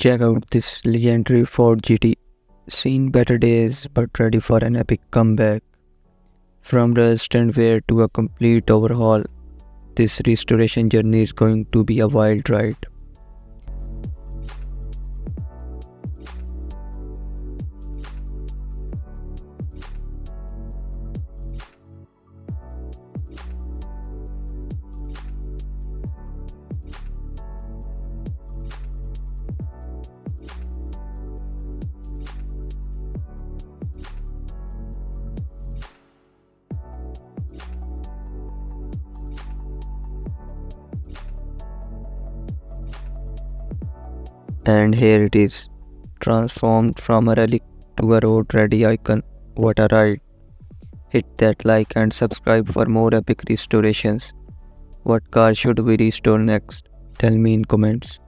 Check out this legendary Ford GT. Seen better days but ready for an epic comeback. From rust and wear to a complete overhaul, this restoration journey is going to be a wild ride. And here it is, transformed from a relic to a road ready icon. What a ride! Hit that like and subscribe for more epic restorations. What car should we restore next? Tell me in comments.